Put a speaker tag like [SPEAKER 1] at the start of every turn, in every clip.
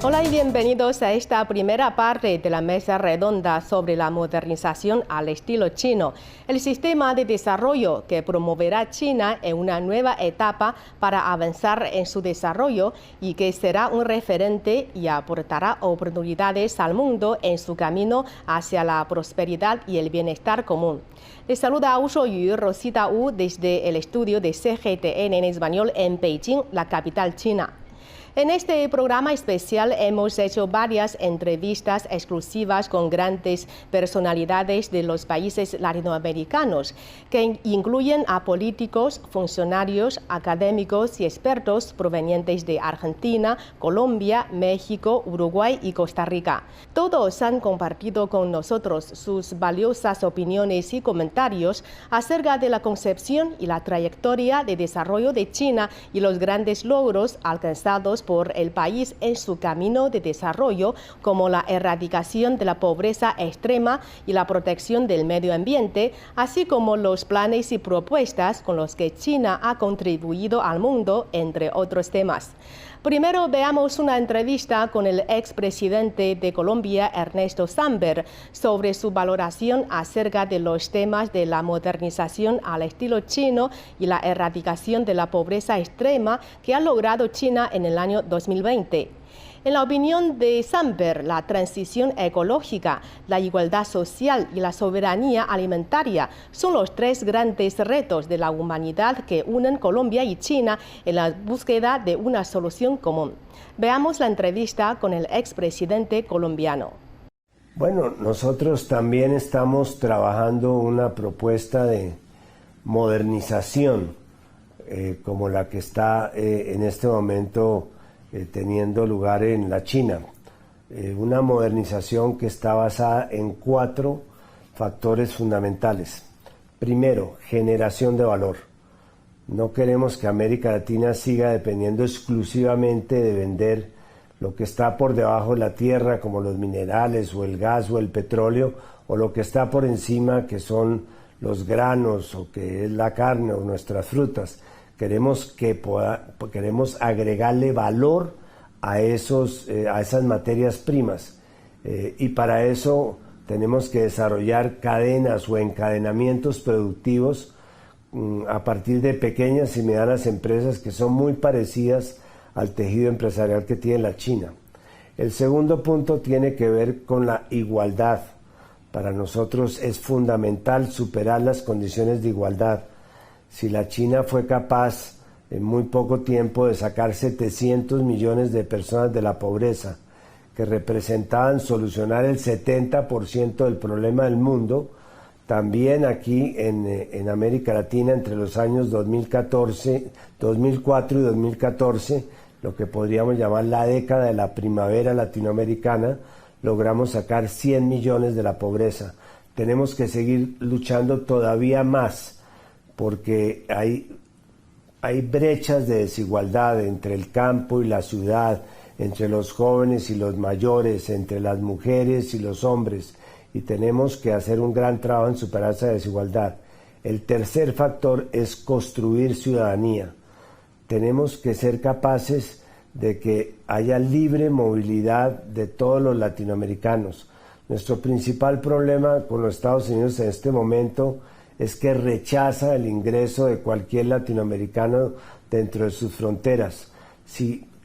[SPEAKER 1] Hola y bienvenidos a esta primera parte de la mesa redonda sobre la modernización al estilo chino, el sistema de desarrollo que promoverá China en una nueva etapa para avanzar en su desarrollo y que será un referente y aportará oportunidades al mundo en su camino hacia la prosperidad y el bienestar común. Les saluda Usho Yu, Rosita Wu, desde el estudio de CGTN en español en Beijing, la capital china. En este programa especial hemos hecho varias entrevistas exclusivas con grandes personalidades de los países latinoamericanos, que incluyen a políticos, funcionarios, académicos y expertos provenientes de Argentina, Colombia, México, Uruguay y Costa Rica. Todos han compartido con nosotros sus valiosas opiniones y comentarios acerca de la concepción y la trayectoria de desarrollo de China y los grandes logros alcanzados por el país en su camino de desarrollo, como la erradicación de la pobreza extrema y la protección del medio ambiente, así como los planes y propuestas con los que China ha contribuido al mundo, entre otros temas. Primero veamos una entrevista con el expresidente de Colombia, Ernesto Samper, sobre su valoración acerca de los temas de la modernización al estilo chino y la erradicación de la pobreza extrema que ha logrado China en el año 2020. En la opinión de Samper, la transición ecológica, la igualdad social y la soberanía alimentaria son los tres grandes retos de la humanidad que unen Colombia y China en la búsqueda de una solución común. Veamos la entrevista con el expresidente colombiano.
[SPEAKER 2] Bueno, nosotros también estamos trabajando una propuesta de modernización como la que está en este momento teniendo lugar en la China. Una modernización que está basada en 4 factores fundamentales. Primero, generación de valor. No queremos que América Latina siga dependiendo exclusivamente de vender lo que está por debajo de la tierra, como los minerales o el gas o el petróleo, o lo que está por encima, que son los granos o que es la carne o nuestras frutas. Queremos agregarle valor a esas materias primas y para eso tenemos que desarrollar cadenas o encadenamientos productivos a partir de pequeñas y medianas empresas que son muy parecidas al tejido empresarial que tiene la China. El segundo punto tiene que ver con la igualdad. Para nosotros es fundamental superar las condiciones de igualdad. Si la China fue capaz en muy poco tiempo de sacar 700 millones de personas de la pobreza, que representaban solucionar el 70% del problema del mundo, también aquí en América Latina entre los años 2004 y 2014, lo que podríamos llamar la década de la primavera latinoamericana, logramos sacar 100 millones de la pobreza. Tenemos que seguir luchando todavía más, porque hay brechas de desigualdad entre el campo y la ciudad, entre los jóvenes y los mayores, entre las mujeres y los hombres, y tenemos que hacer un gran trabajo en superar esa desigualdad. El tercer factor es construir ciudadanía. Tenemos que ser capaces de que haya libre movilidad de todos los latinoamericanos. Nuestro principal problema con los Estados Unidos en este momento es que rechaza el ingreso de cualquier latinoamericano dentro de sus fronteras.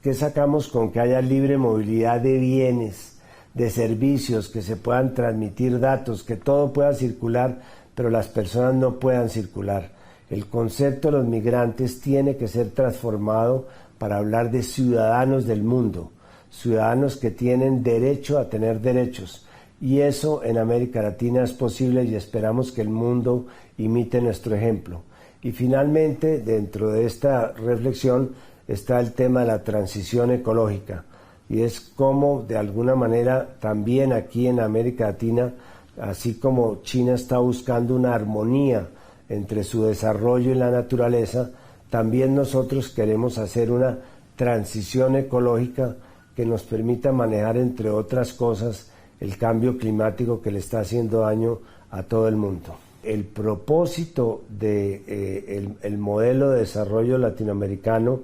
[SPEAKER 2] ¿Qué sacamos con que haya libre movilidad de bienes, de servicios, que se puedan transmitir datos, que todo pueda circular, pero las personas no puedan circular? El concepto de los migrantes tiene que ser transformado para hablar de ciudadanos del mundo, ciudadanos que tienen derecho a tener derechos. Y eso en América Latina es posible y esperamos que el mundo imite nuestro ejemplo. Y finalmente, dentro de esta reflexión está el tema de la transición ecológica. Y es como, de alguna manera, también aquí en América Latina, así como China está buscando una armonía entre su desarrollo y la naturaleza, también nosotros queremos hacer una transición ecológica que nos permita manejar, entre otras cosas, el cambio climático que le está haciendo daño a todo el mundo. El propósito del modelo de desarrollo latinoamericano,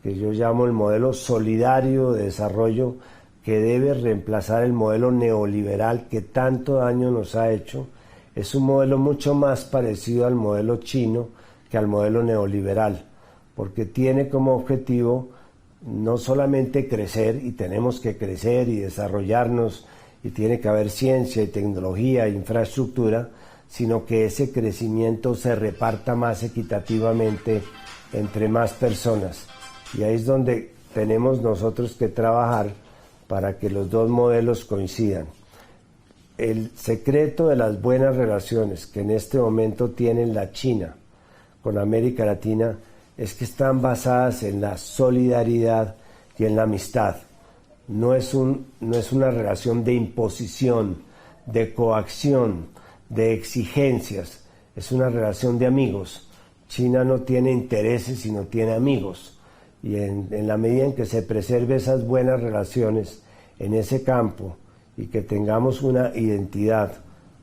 [SPEAKER 2] que yo llamo el modelo solidario de desarrollo, que debe reemplazar el modelo neoliberal que tanto daño nos ha hecho. Es un modelo mucho más parecido al modelo chino que al modelo neoliberal, porque tiene como objetivo no solamente crecer, y tenemos que crecer y desarrollarnos, y tiene que haber ciencia y tecnología e infraestructura, sino que ese crecimiento se reparta más equitativamente entre más personas. Y ahí es donde tenemos nosotros que trabajar para que los dos modelos coincidan. El secreto de las buenas relaciones que en este momento tienen la China con América Latina es que están basadas en la solidaridad y en la amistad. No es una relación de imposición, de coacción, de exigencias. Es una relación de amigos. China no tiene intereses, sino tiene amigos. Y en la medida en que se preserve esas buenas relaciones en ese campo y que tengamos una identidad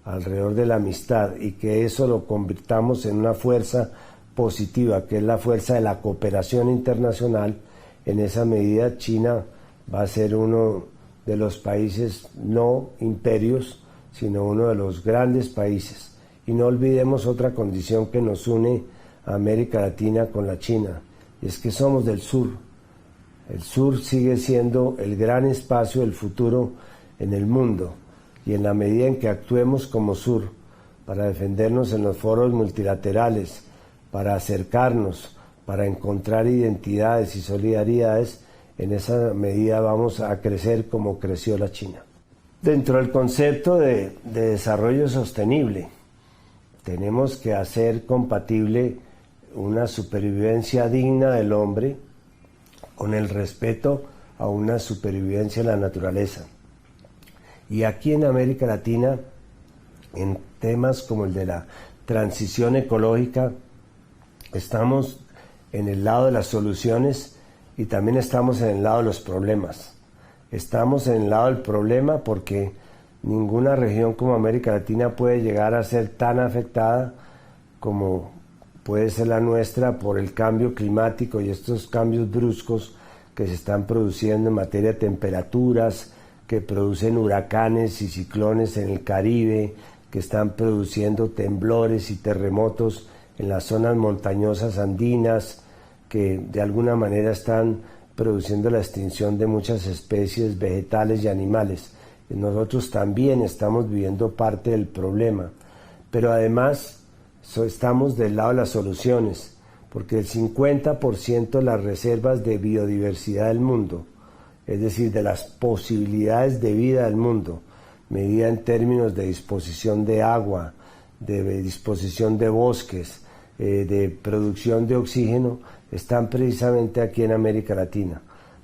[SPEAKER 2] alrededor de la amistad y que eso lo convirtamos en una fuerza positiva, que es la fuerza de la cooperación internacional, en esa medida China va a ser uno de los países no imperios, sino uno de los grandes países. Y no olvidemos otra condición que nos une a América Latina con la China, y es que somos del sur. El sur sigue siendo el gran espacio del futuro en el mundo, y en la medida en que actuemos como sur para defendernos en los foros multilaterales, para acercarnos, para encontrar identidades y solidaridades, en esa medida vamos a crecer como creció la China. Dentro del concepto de desarrollo sostenible, tenemos que hacer compatible una supervivencia digna del hombre con el respeto a una supervivencia de la naturaleza. Y aquí en América Latina, en temas como el de la transición ecológica, estamos en el lado de las soluciones y también estamos en el lado de los problemas. Estamos en el lado del problema porque ninguna región como América Latina puede llegar a ser tan afectada como puede ser la nuestra por el cambio climático y estos cambios bruscos que se están produciendo en materia de temperaturas, que producen huracanes y ciclones en el Caribe, que están produciendo temblores y terremotos en las zonas montañosas andinas, que de alguna manera están produciendo la extinción de muchas especies vegetales y animales. Y nosotros también estamos viviendo parte del problema, pero además estamos del lado de las soluciones, porque el 50% de las reservas de biodiversidad del mundo, es decir, de las posibilidades de vida del mundo, medida en términos de disposición de agua, de disposición de bosques, de producción de oxígeno, están precisamente aquí en América Latina.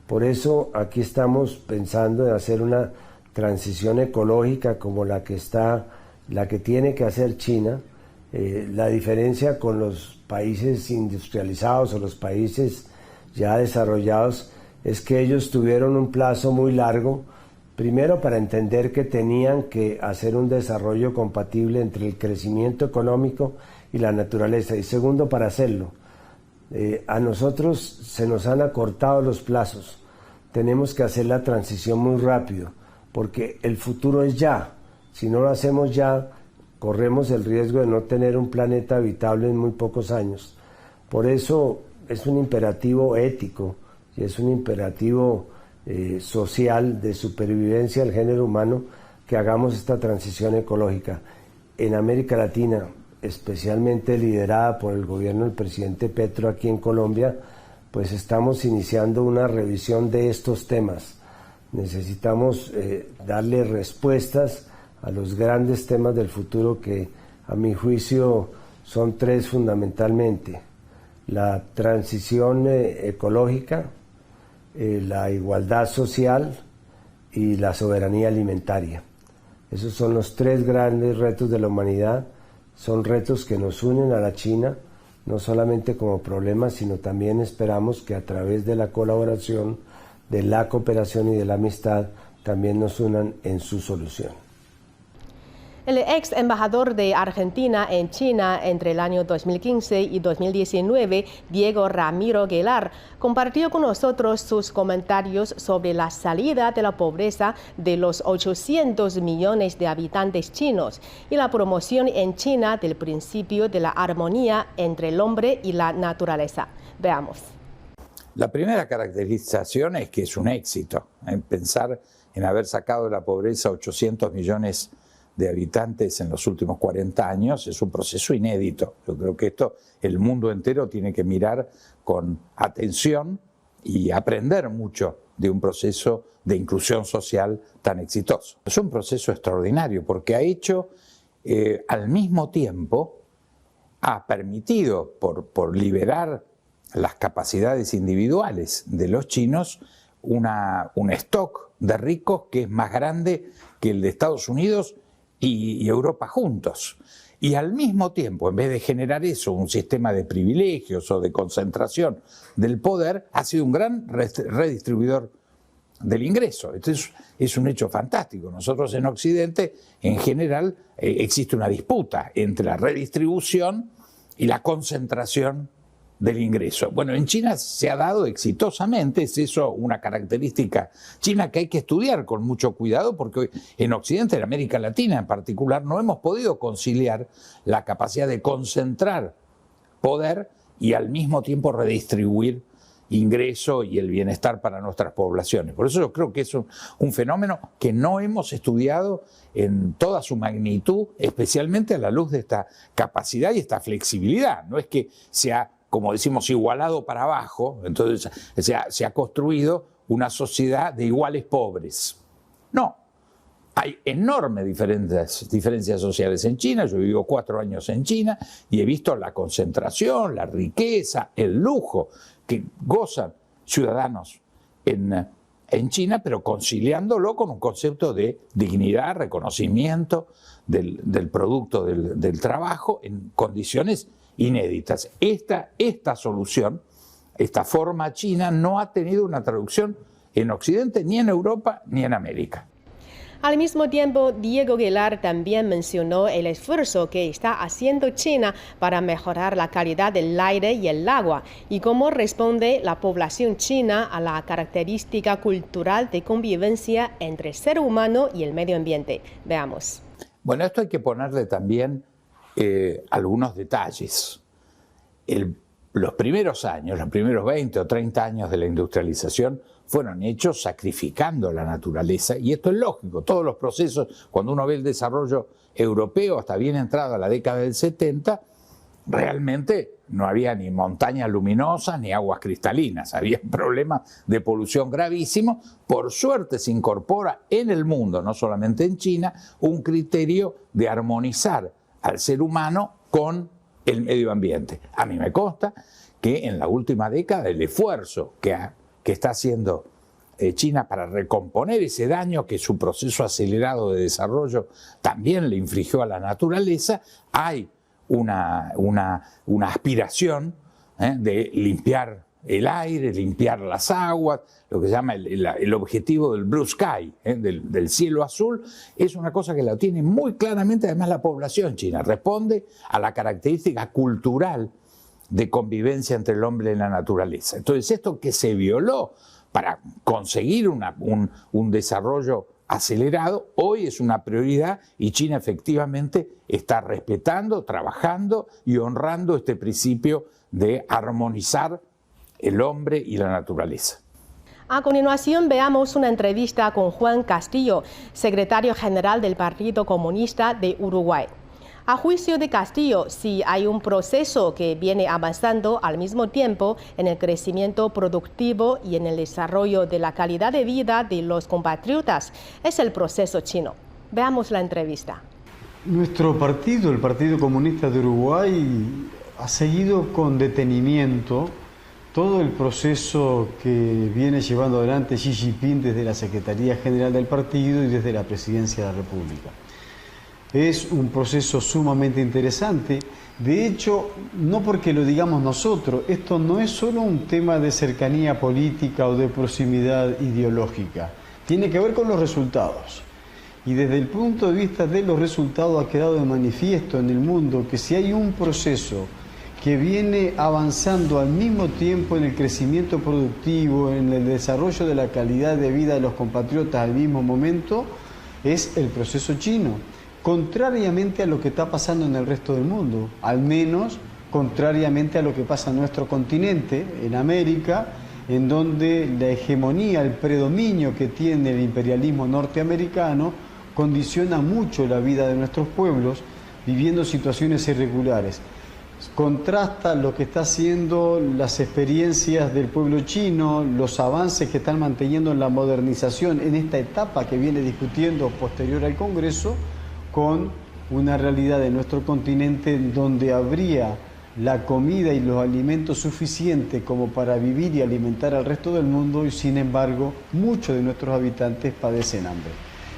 [SPEAKER 2] Por eso aquí estamos pensando en hacer una transición ecológica como la que tiene que hacer China. La diferencia con los países industrializados o los países ya desarrollados es que ellos tuvieron un plazo muy largo, primero para entender que tenían que hacer un desarrollo compatible entre el crecimiento económico y la naturaleza, y segundo para hacerlo. A nosotros se nos han acortado los plazos, tenemos que hacer la transición muy rápido, porque el futuro es ya. Si no lo hacemos ya, corremos el riesgo de no tener un planeta habitable en muy pocos años. Por eso es un imperativo ético y es un imperativo social de supervivencia del género humano que hagamos esta transición ecológica. En América Latina, especialmente liderada por el gobierno del presidente Petro aquí en Colombia, pues estamos iniciando una revisión de estos temas. Necesitamos darle respuestas a los grandes temas del futuro que, a mi juicio, son tres fundamentalmente: la transición ecológica, la igualdad social y la soberanía alimentaria. Esos son los tres grandes retos de la humanidad. Son retos que nos unen a la China, no solamente como problema, sino también esperamos que a través de la colaboración, de la cooperación y de la amistad, también nos unan en su solución.
[SPEAKER 1] El ex embajador de Argentina en China entre el año 2015 y 2019, Diego Ramiro Aguilar, compartió con nosotros sus comentarios sobre la salida de la pobreza de los 800 millones de habitantes chinos y la promoción en China del principio de la armonía entre el hombre y la naturaleza. Veamos.
[SPEAKER 3] La primera caracterización es que es un éxito. Pensar en haber sacado de la pobreza 800 millones de habitantes en los últimos 40 años es un proceso inédito. Yo creo que esto el mundo entero tiene que mirar con atención y aprender mucho de un proceso de inclusión social tan exitoso. Es un proceso extraordinario porque ha hecho al mismo tiempo, ha permitido por liberar las capacidades individuales de los chinos un stock de ricos que es más grande que el de Estados Unidos y Europa juntos. Y al mismo tiempo, en vez de generar eso, un sistema de privilegios o de concentración del poder, ha sido un gran redistribuidor del ingreso. Entonces es un hecho fantástico. Nosotros en Occidente, en general, existe una disputa entre la redistribución y la concentración del ingreso. Bueno, en China se ha dado exitosamente, es eso una característica china que hay que estudiar con mucho cuidado porque hoy en Occidente, en América Latina en particular, no hemos podido conciliar la capacidad de concentrar poder y al mismo tiempo redistribuir ingreso y el bienestar para nuestras poblaciones. Por eso yo creo que es un fenómeno que no hemos estudiado en toda su magnitud, especialmente a la luz de esta capacidad y esta flexibilidad. No es que sea, como decimos, igualado para abajo, entonces se ha construido una sociedad de iguales pobres. No, hay enormes diferencias sociales en China. Yo vivo 4 años en China y he visto la concentración, la riqueza, el lujo que gozan ciudadanos en China, pero conciliándolo con un concepto de dignidad, reconocimiento del producto del trabajo en condiciones inéditas. Esta solución, esta forma china, no ha tenido una traducción en Occidente, ni en Europa, ni en América.
[SPEAKER 1] Al mismo tiempo, Diego Aguilar también mencionó el esfuerzo que está haciendo China para mejorar la calidad del aire y el agua y cómo responde la población china a la característica cultural de convivencia entre el ser humano y el medio ambiente. Veamos.
[SPEAKER 3] Bueno, esto hay que ponerle también algunos detalles. Los primeros años, los primeros 20 o 30 años de la industrialización fueron hechos sacrificando la naturaleza, y esto es lógico. Todos los procesos, cuando uno ve el desarrollo europeo hasta bien entrado a la década del 70, realmente no había ni montañas luminosas ni aguas cristalinas, había problemas de polución gravísimos. Por suerte se incorpora en el mundo, no solamente en China, un criterio de armonizar al ser humano con el medio ambiente. A mí me consta que en la última década el esfuerzo que está haciendo China para recomponer ese daño que su proceso acelerado de desarrollo también le infligió a la naturaleza, hay una aspiración de limpiar el aire, limpiar las aguas, lo que se llama el objetivo del blue sky, del cielo azul, es una cosa que la tiene muy claramente además la población china. Responde a la característica cultural de convivencia entre el hombre y la naturaleza. Entonces esto que se violó para conseguir un desarrollo acelerado, hoy es una prioridad y China efectivamente está respetando, trabajando y honrando este principio de armonizar el hombre y la naturaleza.
[SPEAKER 1] A continuación veamos una entrevista con Juan Castillo, secretario general del Partido Comunista de Uruguay. A juicio de Castillo, si hay un proceso que viene avanzando al mismo tiempo en el crecimiento productivo y en el desarrollo de la calidad de vida de los compatriotas, es el proceso chino. Veamos la entrevista.
[SPEAKER 4] Nuestro partido, el Partido Comunista de Uruguay, ha seguido con detenimiento todo el proceso que viene llevando adelante Xi Jinping desde la Secretaría General del Partido y desde la Presidencia de la República. Es un proceso sumamente interesante. De hecho, no porque lo digamos nosotros, esto no es solo un tema de cercanía política o de proximidad ideológica. Tiene que ver con los resultados. Y desde el punto de vista de los resultados ha quedado de manifiesto en el mundo que si hay un proceso que viene avanzando al mismo tiempo en el crecimiento productivo, en el desarrollo de la calidad de vida de los compatriotas al mismo momento, es el proceso chino, contrariamente a lo que está pasando en el resto del mundo, al menos contrariamente a lo que pasa en nuestro continente, en América, en donde la hegemonía, el predominio que tiene el imperialismo norteamericano condiciona mucho la vida de nuestros pueblos, viviendo situaciones irregulares. Contrasta lo que está haciendo las experiencias del pueblo chino, los avances que están manteniendo en la modernización en esta etapa que viene discutiendo posterior al Congreso, con una realidad de nuestro continente donde habría la comida y los alimentos suficientes como para vivir y alimentar al resto del mundo, y sin embargo muchos de nuestros habitantes padecen hambre.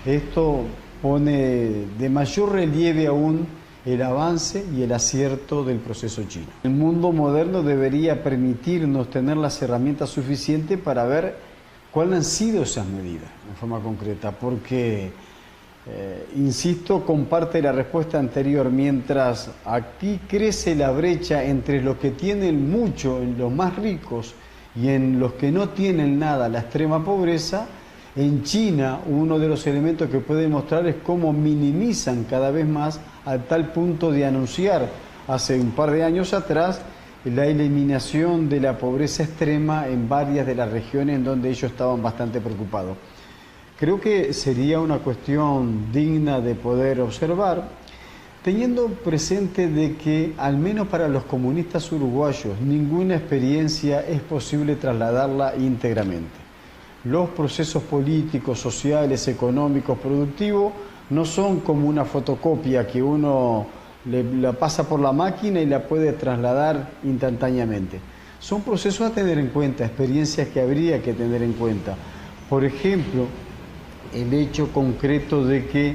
[SPEAKER 4] Esto pone de mayor relieve aún el avance y el acierto del proceso chino. El mundo moderno debería permitirnos tener las herramientas suficientes para ver cuáles han sido esas medidas en forma concreta, porque, insisto, comparte la respuesta anterior, mientras aquí crece la brecha entre los que tienen mucho, en los más ricos, y en los que no tienen nada, la extrema pobreza. En China, uno de los elementos que puede mostrar es cómo minimizan cada vez más, a tal punto de anunciar hace un par de años atrás la eliminación de la pobreza extrema en varias de las regiones en donde ellos estaban bastante preocupados. Creo que sería una cuestión digna de poder observar, teniendo presente de que, al menos para los comunistas uruguayos, ninguna experiencia es posible trasladarla íntegramente. Los procesos políticos, sociales, económicos, productivos, no son como una fotocopia que uno la pasa por la máquina y la puede trasladar instantáneamente. Son procesos a tener en cuenta, experiencias que habría que tener en cuenta. Por ejemplo, el hecho concreto de que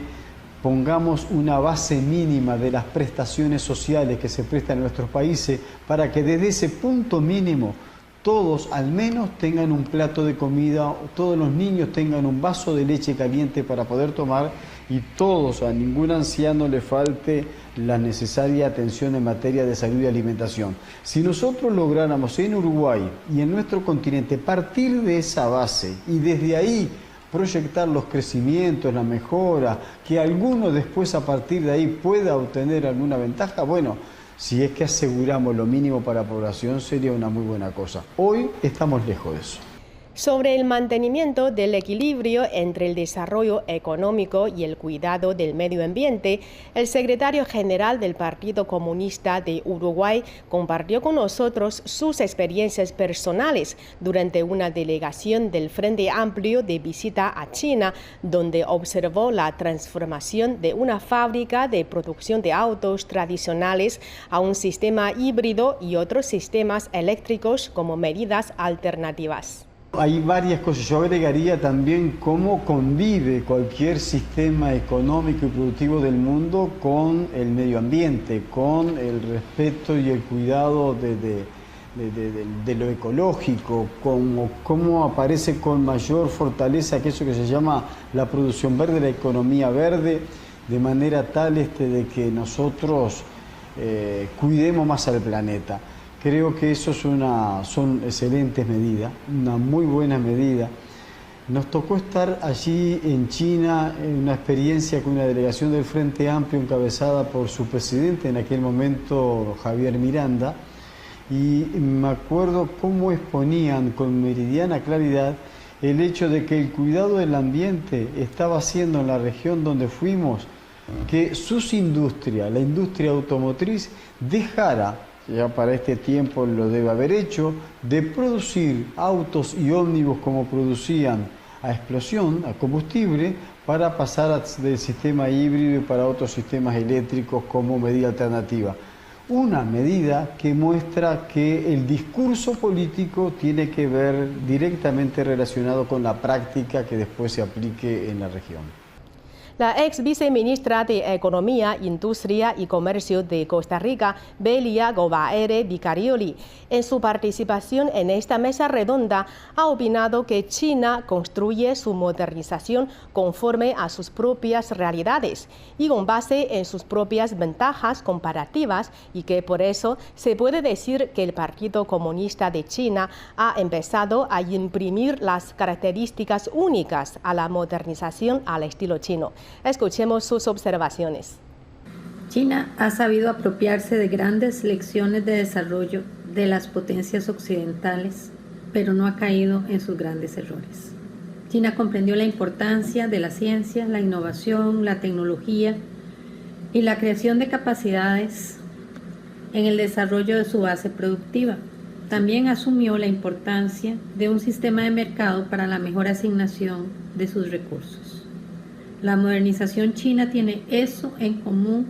[SPEAKER 4] pongamos una base mínima de las prestaciones sociales que se prestan en nuestros países para que desde ese punto mínimo todos al menos tengan un plato de comida, todos los niños tengan un vaso de leche caliente para poder tomar, y todos, a ningún anciano le falte la necesaria atención en materia de salud y alimentación. Si nosotros lográramos en Uruguay y en nuestro continente partir de esa base y desde ahí proyectar los crecimientos, la mejora, que alguno después a partir de ahí pueda obtener alguna ventaja, bueno, si es que aseguramos lo mínimo para la población, sería una muy buena cosa. Hoy estamos lejos de eso.
[SPEAKER 1] Sobre el mantenimiento del equilibrio entre el desarrollo económico y el cuidado del medio ambiente, el secretario general del Partido Comunista de Uruguay compartió con nosotros sus experiencias personales durante una delegación del Frente Amplio de visita a China, donde observó la transformación de una fábrica de producción de autos tradicionales a un sistema híbrido y otros sistemas eléctricos como medidas alternativas.
[SPEAKER 4] Hay varias cosas. Yo agregaría también cómo convive cualquier sistema económico y productivo del mundo con el medio ambiente, con el respeto y el cuidado de lo ecológico, cómo aparece con mayor fortaleza aquello que se llama la producción verde, la economía verde, de manera tal de que nosotros cuidemos más al planeta. Creo que eso son excelentes medidas, una muy buena medida. Nos tocó estar allí en China en una experiencia con una delegación del Frente Amplio encabezada por su presidente en aquel momento, Javier Miranda, y me acuerdo cómo exponían con meridiana claridad el hecho de que el cuidado del ambiente estaba haciendo en la región donde fuimos que sus industrias, la industria automotriz, dejara, ya para este tiempo lo debe haber hecho, de producir autos y ómnibus como producían a explosión, a combustible, para pasar del sistema híbrido y para otros sistemas eléctricos como medida alternativa. Una medida que muestra que el discurso político tiene que ver directamente relacionado con la práctica que después se aplique en la región.
[SPEAKER 1] La ex viceministra de Economía, Industria y Comercio de Costa Rica, Belia Govaere Di Carioli, en su participación en esta mesa redonda, ha opinado que China construye su modernización conforme a sus propias realidades y con base en sus propias ventajas comparativas, y que por eso se puede decir que el Partido Comunista de China ha empezado a imprimir las características únicas a la modernización al estilo chino. Escuchemos sus observaciones.
[SPEAKER 5] China ha sabido apropiarse de grandes lecciones de desarrollo de las potencias occidentales, pero no ha caído en sus grandes errores. China comprendió la importancia de la ciencia, la innovación, la tecnología y la creación de capacidades en el desarrollo de su base productiva. También asumió la importancia de un sistema de mercado para la mejor asignación de sus recursos. La modernización china tiene eso en común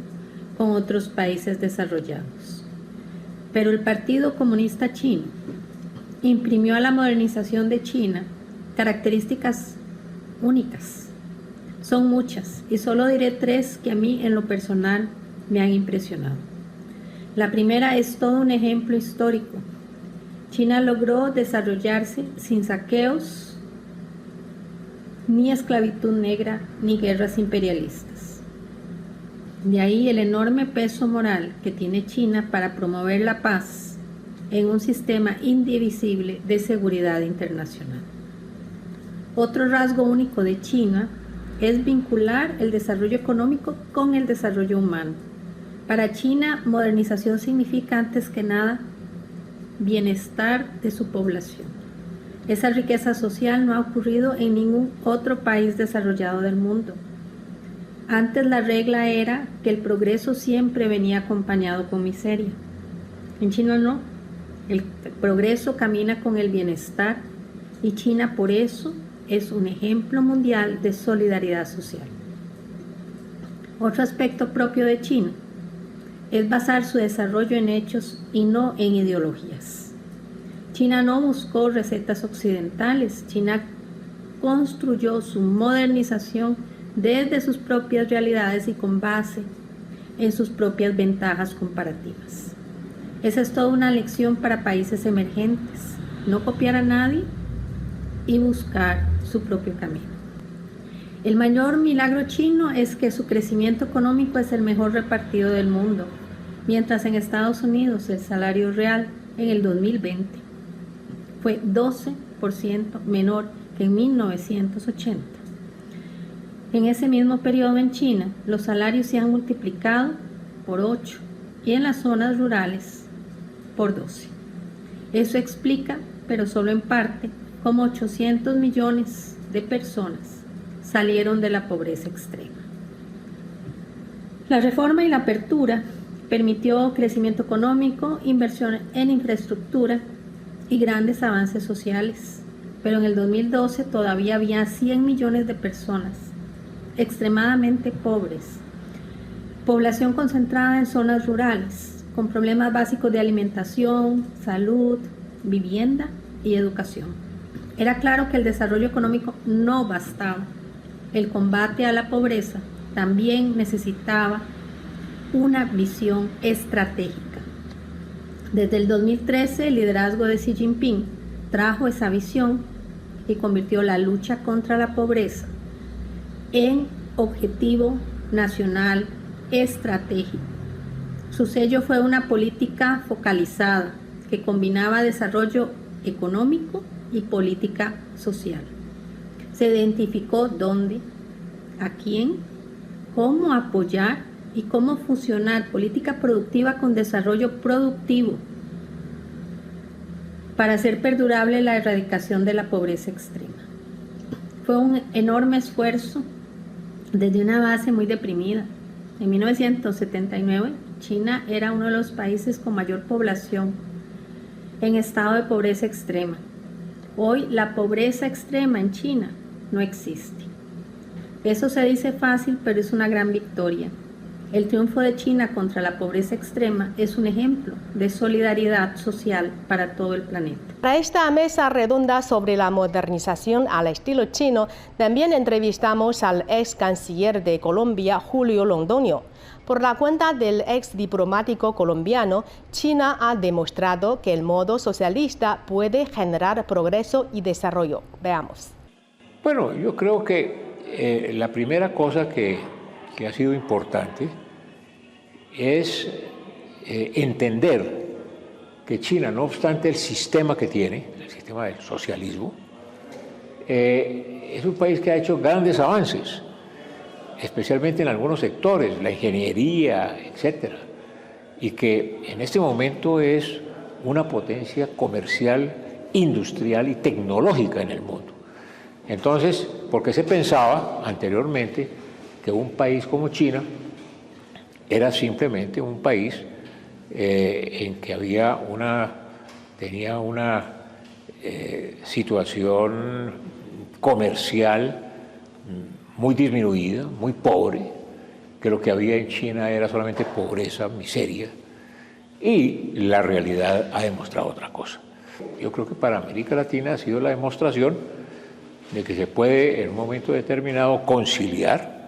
[SPEAKER 5] con otros países desarrollados. Pero el Partido Comunista Chino imprimió a la modernización de China características únicas. Son muchas y solo diré tres que a mí en lo personal me han impresionado. La primera es todo un ejemplo histórico. China logró desarrollarse sin saqueos, ni esclavitud negra, ni guerras imperialistas. De ahí el enorme peso moral que tiene China para promover la paz en un sistema indivisible de seguridad internacional. Otro rasgo único de China es vincular el desarrollo económico con el desarrollo humano. Para China, modernización significa antes que nada bienestar de su población. Esa riqueza social no ha ocurrido en ningún otro país desarrollado del mundo. Antes la regla era que el progreso siempre venía acompañado con miseria. En China no. El progreso camina con el bienestar y China por eso es un ejemplo mundial de solidaridad social. Otro aspecto propio de China es basar su desarrollo en hechos y no en ideologías. China no buscó recetas occidentales. China construyó su modernización desde sus propias realidades y con base en sus propias ventajas comparativas. Esa es toda una lección para países emergentes: no copiar a nadie y buscar su propio camino. El mayor milagro chino es que su crecimiento económico es el mejor repartido del mundo, mientras en Estados Unidos el salario real en el 2020 fue 12% menor que en 1980. En ese mismo periodo en China, los salarios se han multiplicado por 8 y en las zonas rurales por 12. Eso explica, pero solo en parte, cómo 800 millones de personas salieron de la pobreza extrema. La reforma y la apertura permitió crecimiento económico, inversión en infraestructura y grandes avances sociales, pero en el 2012 todavía había 100 millones de personas extremadamente pobres, población concentrada en zonas rurales, con problemas básicos de alimentación, salud, vivienda y educación. Era claro que el desarrollo económico no bastaba. El combate a la pobreza también necesitaba una visión estratégica. Desde el 2013, el liderazgo de Xi Jinping trajo esa visión y convirtió la lucha contra la pobreza en objetivo nacional estratégico. Su sello fue una política focalizada que combinaba desarrollo económico y política social. Se identificó dónde, a quién, cómo apoyar y cómo fusionar política productiva con desarrollo productivo para hacer perdurable la erradicación de la pobreza extrema. Fue un enorme esfuerzo desde una base muy deprimida. En 1979, China era uno de los países con mayor población en estado de pobreza extrema. Hoy la pobreza extrema en China no existe. Eso se dice fácil, pero es una gran victoria. El triunfo de China contra la pobreza extrema es un ejemplo de solidaridad social para todo el planeta.
[SPEAKER 1] Para esta mesa redonda sobre la modernización al estilo chino, también entrevistamos al ex canciller de Colombia, Julio Londoño. Por la cuenta del ex diplomático colombiano, China ha demostrado que el modo socialista puede generar progreso y desarrollo. Veamos.
[SPEAKER 6] Bueno, yo creo que la primera cosa que ha sido importante es entender que China, no obstante el sistema que tiene, el sistema del socialismo, es un país que ha hecho grandes avances, especialmente en algunos sectores, la ingeniería, etc. Y que en este momento es una potencia comercial, industrial y tecnológica en el mundo. Entonces, porque se pensaba anteriormente que un país como China era simplemente un país en que tenía una situación comercial muy disminuida, muy pobre, que lo que había en China era solamente pobreza, miseria, y la realidad ha demostrado otra cosa. Yo creo que para América Latina ha sido la demostración de que se puede en un momento determinado conciliar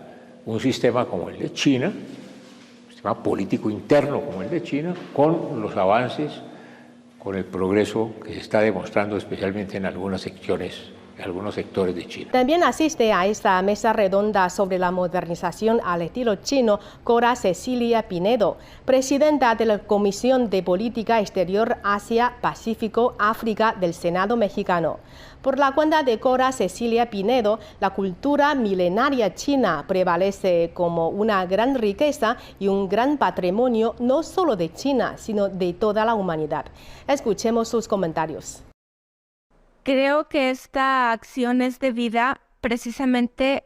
[SPEAKER 6] un sistema como el de China, un sistema político interno como el de China, con los avances, con el progreso que se está demostrando especialmente en algunas sectores de China.
[SPEAKER 1] También asiste a esta mesa redonda sobre la modernización al estilo chino Cora Cecilia Pinedo, presidenta de la Comisión de Política Exterior Asia-Pacífico África del Senado mexicano. Por la cuenta de Cora Cecilia Pinedo, la cultura milenaria china prevalece como una gran riqueza y un gran patrimonio no solo de China, sino de toda la humanidad. Escuchemos sus comentarios.
[SPEAKER 7] Creo que esta acción es debida precisamente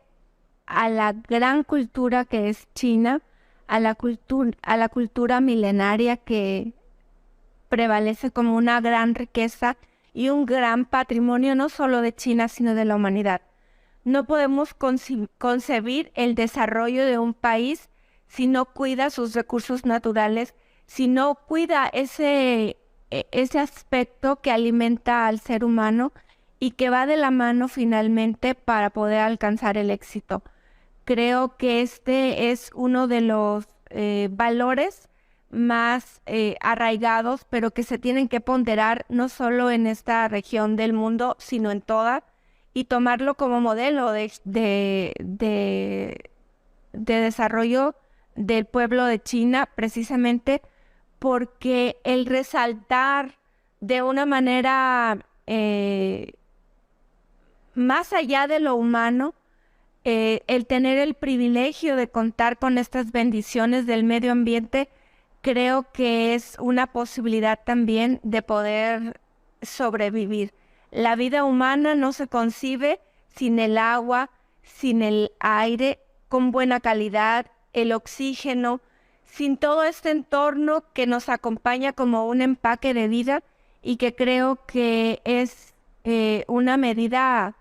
[SPEAKER 7] a la gran cultura que es China, a la cultura milenaria que prevalece como una gran riqueza y un gran patrimonio no solo de China, sino de la humanidad. No podemos concebir el desarrollo de un país si no cuida sus recursos naturales, si no cuida ese aspecto que alimenta al ser humano y que va de la mano finalmente para poder alcanzar el éxito. Creo que este es uno de los valores más arraigados, pero que se tienen que ponderar no solo en esta región del mundo, sino en toda, y tomarlo como modelo de desarrollo del pueblo de China, precisamente porque el resaltar de una manera más allá de lo humano, el tener el privilegio de contar con estas bendiciones del medio ambiente, creo que es una posibilidad también de poder sobrevivir. La vida humana no se concibe sin el agua, sin el aire con buena calidad, el oxígeno, sin todo este entorno que nos acompaña como un empaque de vida y que creo que es una medida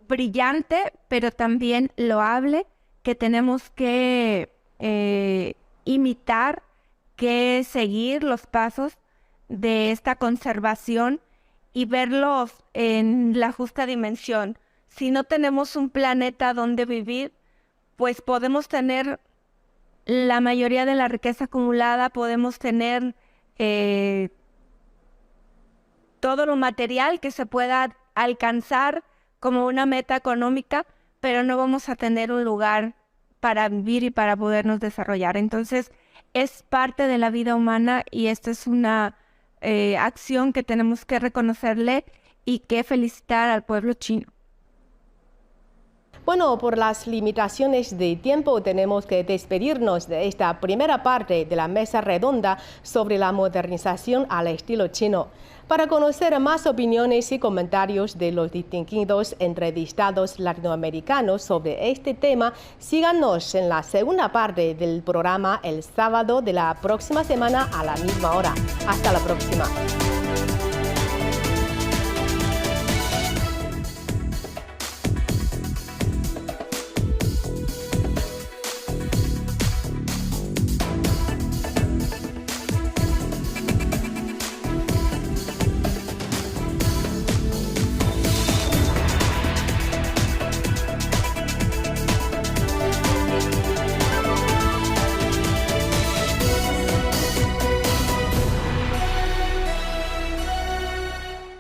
[SPEAKER 7] brillante, pero también loable, que tenemos que imitar, que seguir los pasos de esta conservación y verlos en la justa dimensión. Si no tenemos un planeta donde vivir, pues podemos tener la mayoría de la riqueza acumulada, podemos tener todo lo material que se pueda alcanzar como una meta económica, pero no vamos a tener un lugar para vivir y para podernos desarrollar. Entonces, es parte de la vida humana y esta es una acción que tenemos que reconocerle y que felicitar al pueblo chino.
[SPEAKER 1] Bueno, por las limitaciones de tiempo tenemos que despedirnos de esta primera parte de la mesa redonda sobre la modernización al estilo chino. Para conocer más opiniones y comentarios de los distinguidos entrevistados latinoamericanos sobre este tema, síganos en la segunda parte del programa el sábado de la próxima semana a la misma hora. Hasta la próxima.